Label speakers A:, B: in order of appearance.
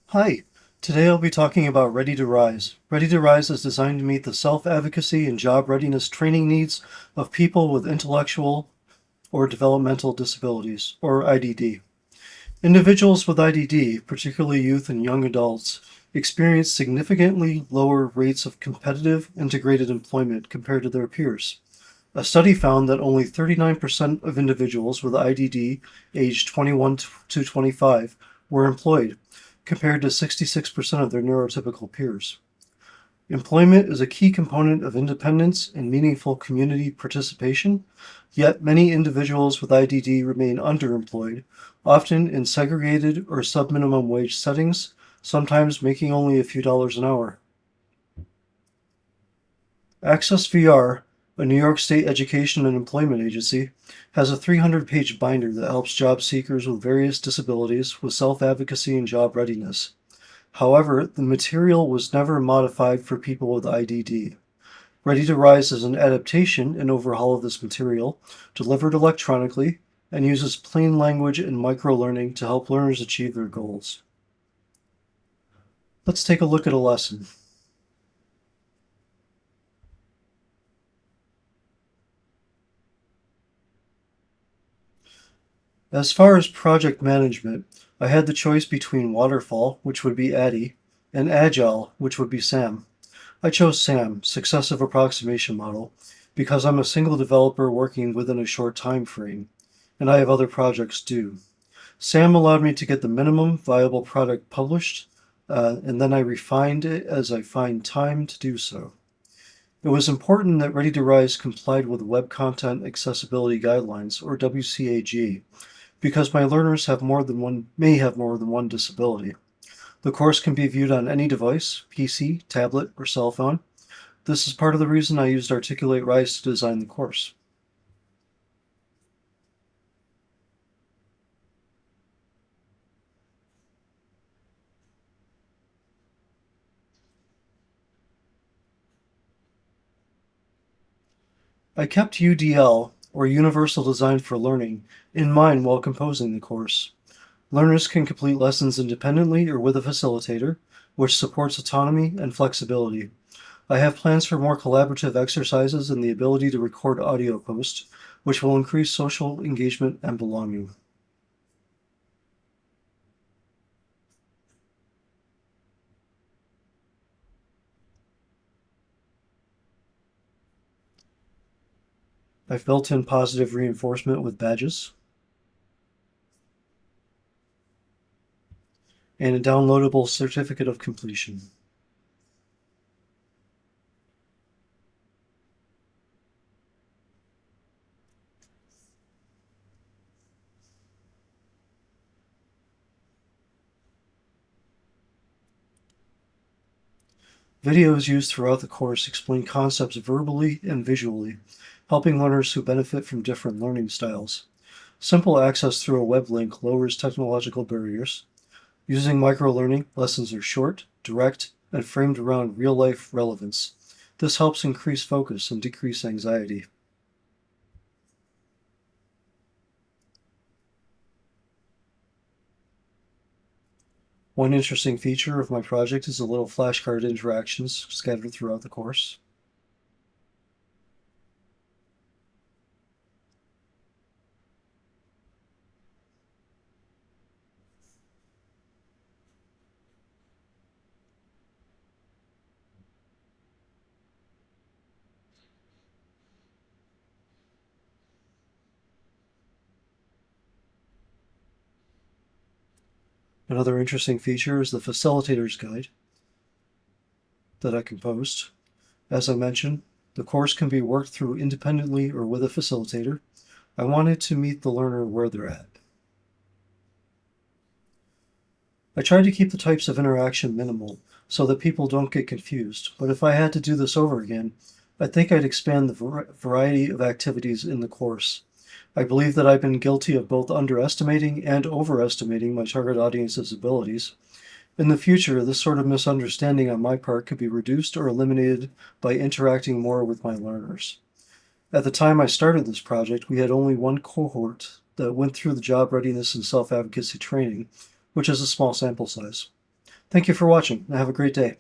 A: Hi, today I'll be talking about Ready to Rise. Ready to Rise is designed to meet the self-advocacy and job readiness training needs of people with intellectual or developmental disabilities, or IDD. Individuals with IDD, particularly youth and young adults, experience significantly lower rates of competitive integrated employment compared to their peers. A study found that only 39% of individuals with IDD aged 21 to 25 were employed, compared to 66% of their neurotypical peers. Employment is a key component of independence and meaningful community participation, yet many individuals with IDD remain underemployed, often in segregated or sub-minimum wage settings, sometimes making only a few dollars an hour. Access VR, a New York State education and employment agency, has a 300-page binder that helps job seekers with various disabilities with self-advocacy and job readiness. However, the material was never modified for people with IDD. Ready to Rise is an adaptation and overhaul of this material, delivered electronically, and uses plain language and micro-learning to help learners achieve their goals. Let's take a look at a lesson. As far as project management, I had the choice between Waterfall, which would be Addy, and Agile, which would be Sam. I chose SAM, Successive Approximation Model, because I'm a single developer working within a short time frame, and I have other projects due. SAM allowed me to get the minimum viable product published, and then I refined it as I find time to do so. It was important that Ready to Rise complied with Web Content Accessibility Guidelines, or WCAG, because my learners may have more than one disability. The course can be viewed on any device, PC, tablet, or cell phone. This is part of the reason I used Articulate Rise to design the course. I kept UDL, or Universal Design for Learning, in mind while composing the course. Learners can complete lessons independently or with a facilitator, which supports autonomy and flexibility. I have plans for more collaborative exercises and the ability to record audio posts, which will increase social engagement and belonging. I've built in positive reinforcement with badges and a downloadable certificate of completion. Videos used throughout the course explain concepts verbally and visually, helping learners who benefit from different learning styles. Simple access through a web link lowers technological barriers. Using microlearning, lessons are short, direct, and framed around real-life relevance. This helps increase focus and decrease anxiety. One interesting feature of my project is the little flashcard interactions scattered throughout the course. Another interesting feature is the facilitator's guide that I composed. As I mentioned, the course can be worked through independently or with a facilitator. I wanted to meet the learner where they're at. I tried to keep the types of interaction minimal so that people don't get confused, but if I had to do this over again, I think I'd expand the variety of activities in the course. I believe that I've been guilty of both underestimating and overestimating my target audience's abilities. In the future, this sort of misunderstanding on my part could be reduced or eliminated by interacting more with my learners. At the time I started this project, we had only one cohort that went through the job readiness and self-advocacy training, which is a small sample size. Thank you for watching, and have a great day.